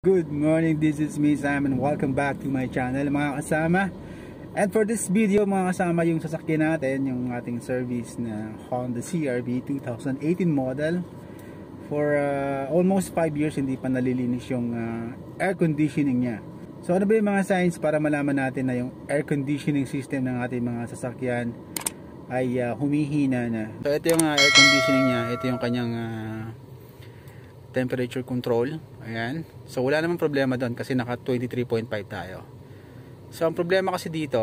Good morning, this is me Simon. Welcome back to my channel mga kasama. And for this video mga kasama, yung sasakyan natin, yung ating service na Honda CR-V 2018 model. For almost 5 years hindi pa nalilinis yung air conditioning niya. So ano ba yung mga signs para malaman natin na yung air conditioning system ng ating mga sasakyan ay humihina na. So ito yung air conditioning niya, ito yung kanyang temperature control. Ayan. So wala namang problema doon kasi naka 23.5 tayo. So ang problema kasi dito,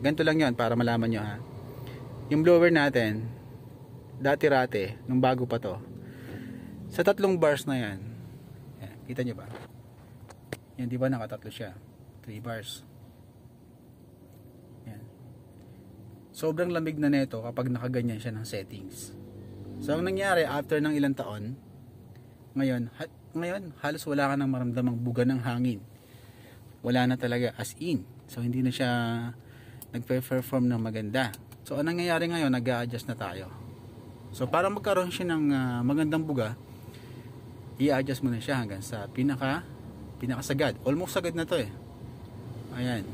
ganito lang yon para malaman nyo ha. Yung blower natin, dati-rate, nung bago pa to, sa 3 bars na yan, ayan, kita nyo ba? Yan, di ba nakatatlo siya? 3 bars. Ayan. Sobrang lamig na neto kapag nakaganyan siya ng settings. So ang nangyari after ng ilang taon, ngayon halos wala ka nang maramdamang buga ng hangin. Wala na talaga, as in. So hindi na siya nagpe-perform ng maganda. So anong nangyayari ngayon, nag-a-adjust na tayo. So para magkaroon siya ng magandang buga, i-adjust mo na siya hanggang sa pinakasagad. Almost sagad na to eh. Ayan.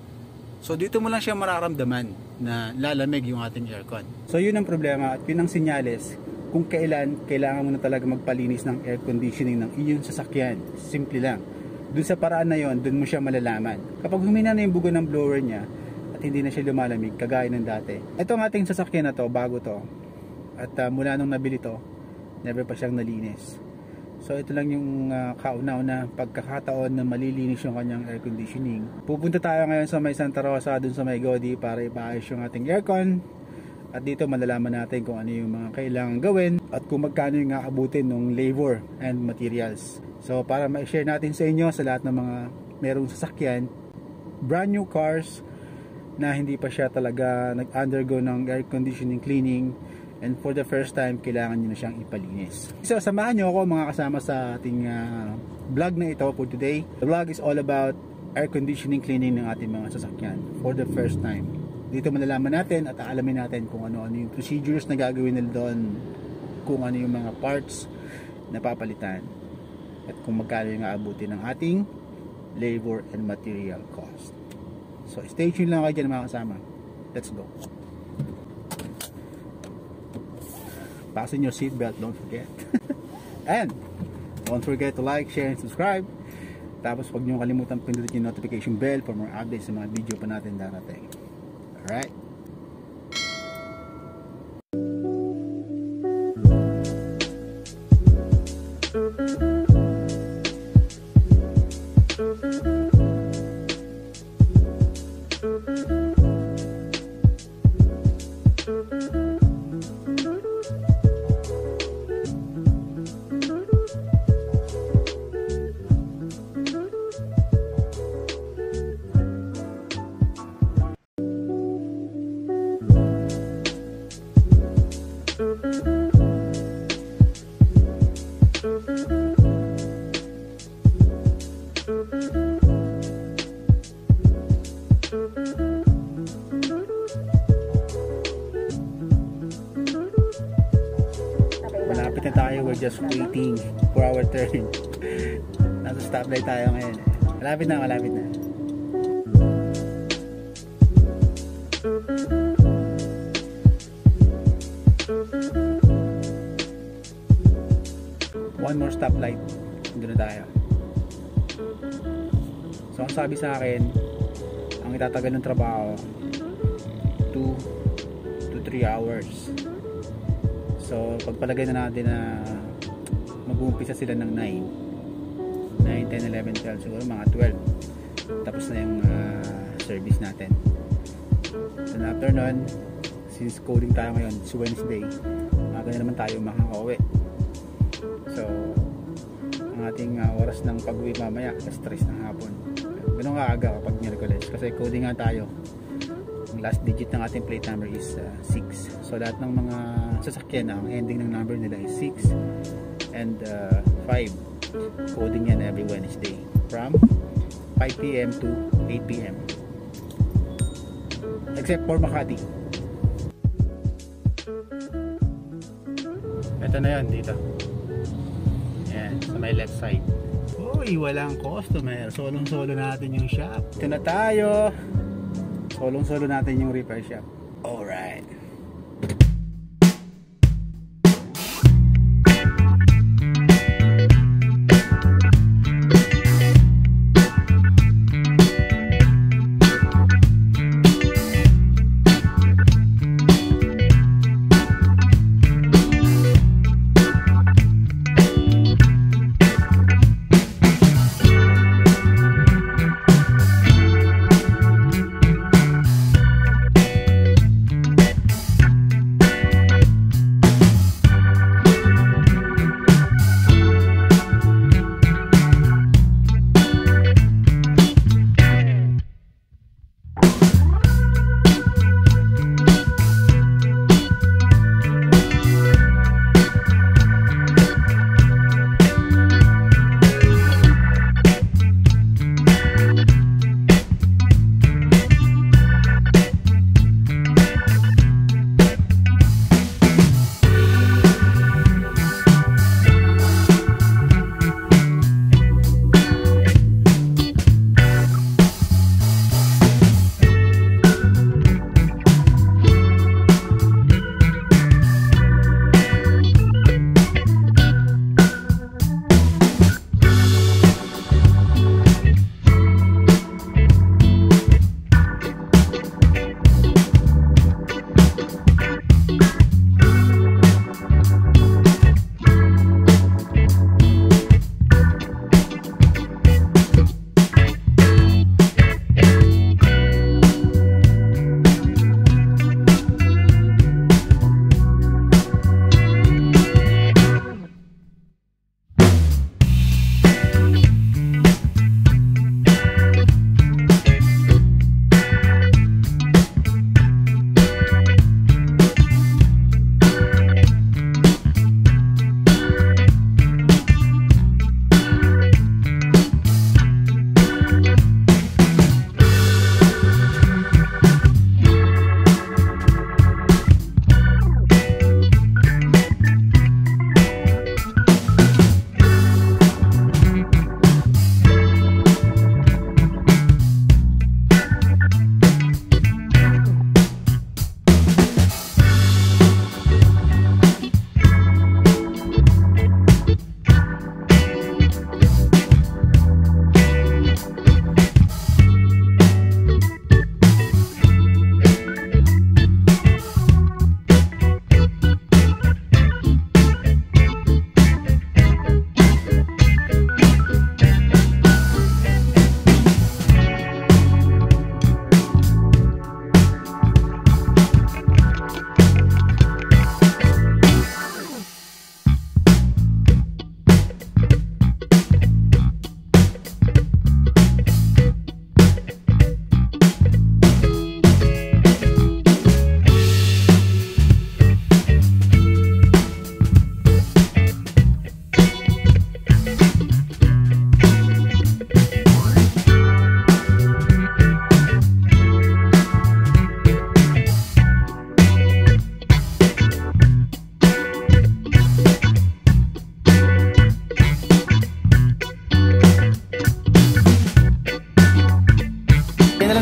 So dito mo lang siya mararamdaman na lalamig yung ating aircon. So yun ang problema at yun ang senyales kung kailangan mo na talaga magpalinis ng air conditioning ng iyong sasakyan. Simple lang. Dun sa paraan na yon, dun mo siya malalaman. Kapag humina na yung buga ng blower niya at hindi na siya lumalamig kagaya ng dati. Ito ang ating sasakyan na to, bago to. At mula nung nabili to, never pa siyang nalinis. So ito lang yung kauna-una pagkakataon na malilinis yung kanyang air conditioning. Pupunta tayo ngayon sa may Santa Rosa, dun sa may Godi, para ipaayos yung ating aircon. At dito malalaman natin kung ano yung mga kailangan gawin at kung magkano yung aabutin ng labor and materials. So para ma-share natin sa inyo, sa lahat ng mga merong sasakyan, brand new cars na hindi pa siya talaga nag-undergo ng air conditioning cleaning, and for the first time kailangan nyo na siyang ipalinis. So samahan nyo ako mga kasama sa ating vlog na ito for today. The vlog is all about air conditioning cleaning ng ating mga sasakyan for the first time. Dito malalaman natin at aalamin natin kung ano-ano yung procedures na gagawin nila doon, kung ano yung mga parts na papalitan, at kung magkano yung aabutin ng ating labor and material cost. So stay tuned lang kayo dyan mga kasama. Let's go. Fasten your seatbelt, don't forget. And don't forget to like, share, and subscribe. Tapos huwag nyo kalimutan pindutin yung notification bell for more updates sa mga video pa natin darating. Alright. Malapit na tayo, we're just waiting for our turn. Nasa stoplight tayo ngayon. Malapit na. One more stoplight, doon na tayo. So ang sabi sa akin, ang itatagal ng trabaho 2 to 3 hours. So pagpalagay na natin na mag-uumpisa sila ng 9, 10, 11, 12, siguro mga 12 tapos na yung service natin. And after nun, since coding tayo ngayon, it's Wednesday, aga na naman tayo makaka-uwi. So ang ating oras ng pag-uwi mamaya, stress ng hapon. Ganun kaaga kapag Miyerkules kasi coding nga tayo. Ang last digit ng ating plate number is 6. So lahat ng mga sasakyan, ang ending ng number nila is 6 and 5. Coding yan every Wednesday from 5 PM to 8 PM, except for Makati. Ito na yan dito. Ayan, sa may left side. Uy! Uy, walang customer. Solong-solo natin yung shop. Ito na tayo. Solong-solo natin yung repair shop. Alright.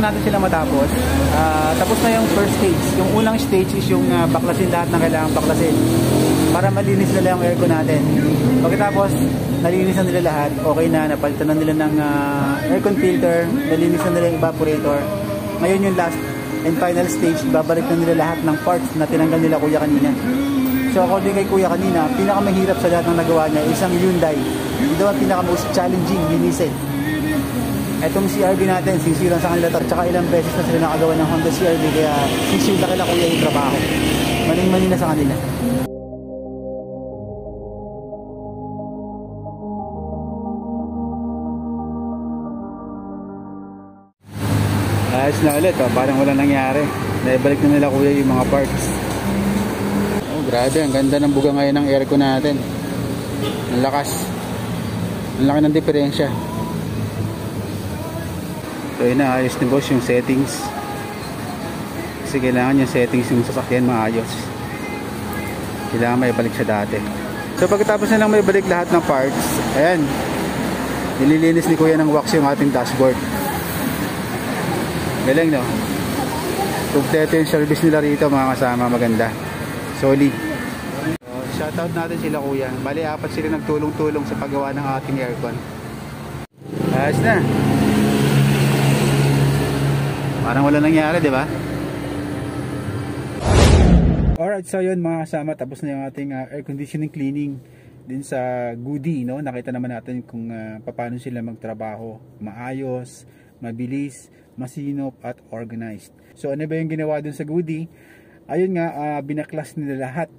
natin sila matapos. Tapos na yung first stage. Yung unang stage is yung baklasin lahat ng kailangan baklasin para malinis nila yung aircon natin. Pagkatapos nalinis na nila lahat, okay na, napalitan na nila ng aircon filter, nalinis na nila yung evaporator. Ngayon yung last and final stage, babalik na nila lahat ng parts na tinanggal nila kuya kanina. So according kay kuya kanina, pinakamahirap sa lahat ng nagawa niya isang Hyundai. Ito ang pinaka-most challenging linisin. Etong CRV natin, sisilang sa kanila, tsaka ilang beses na sila nakagawa ng Honda CRV, kaya sisila kila kuya yung trabaho. Maling-mali na sa kanila. Ayos na ulit, parang wala nangyari. Naibalik na nila kuya yung mga parts. Oh, grabe, ang ganda ng buga ngayon ng aircon natin. Ang lakas. Ang laki ng diferensya. So yun na, ayos ni boss yung settings. Kasi kailangan yung settings yung sasakyan maayos. Kailangan may balik siya dati. So pagkatapos na lang may balik lahat ng parts, ayan, Nililinis ni Kuya ng wax yung ating dashboard. Galing, no? Kompleto yung service nila rito mga kasama, maganda. Solid. So, shoutout natin sila Kuya. Bali, 4 sila nagtulong-tulong sa paggawa ng ating aircon. Ayos na. Parang wala nangyari, di ba? Alright, so yun mga kasama, tapos na yung ating air conditioning cleaning din sa Goody, no? Nakita naman natin kung paano sila magtrabaho, maayos, mabilis, masinop at organized. So ano ba yung ginawa dun sa Goody? Ayun nga, binaklas nila lahat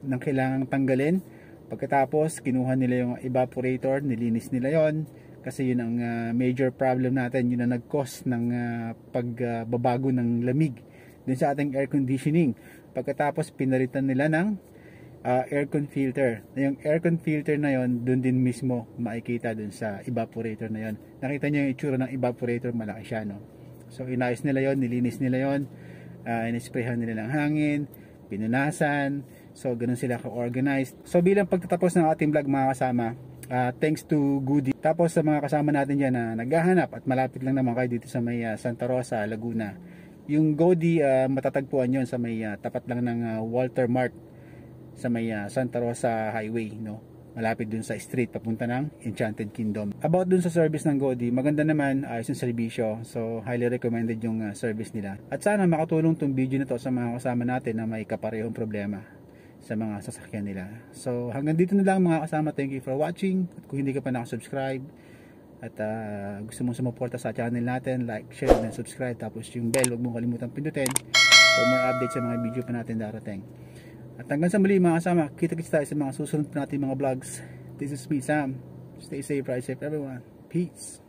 ng kailangang tanggalin. Pagkatapos kinuha nila yung evaporator, nilinis nila yon kasi yun ang major problem natin, yun ang nag-cause ng pagbabago ng lamig dun sa ating air conditioning. Pagkatapos pinalitan nila ng aircon filter. Yung aircon filter na yon, doon din mismo makikita dun sa evaporator na yon. Nakita niyo yung itsura ng evaporator, malaki siya, no? So inayos nila yon, nilinis nila yon, inisprayhan nila ng hangin, pinunasan. So ganun sila ka-organized. So bilang pagtatapos ng ating vlog mga kasama, thanks to Goody. Tapos sa mga kasama natin dyan na naghahanap at malapit lang naman kayo dito sa may Santa Rosa, Laguna. Yung Goody, matatagpuan yon sa may tapat lang ng Walter Mart sa may Santa Rosa Highway, no? Malapit dun sa street papunta ng Enchanted Kingdom. About dun sa service ng Goody, maganda naman, ayos yung serbisyo. So highly recommended yung service nila. At sana makatulong tong video na to sa mga kasama natin na may kaparehong problema sa mga sasakyan nila. So hanggang dito na lang mga kasama. Thank you for watching. At kung hindi ka pa nakasubscribe at gusto mong sumuporta sa channel natin, like, share, and subscribe. Tapos yung bell, huwag mong kalimutang pindutin for more updates sa mga video pa natin darating. At hanggang sa muli mga kasama, kita-kits tayo sa mga susunod natin mga vlogs. This is me, Sam. Stay safe, ride safe everyone. Peace.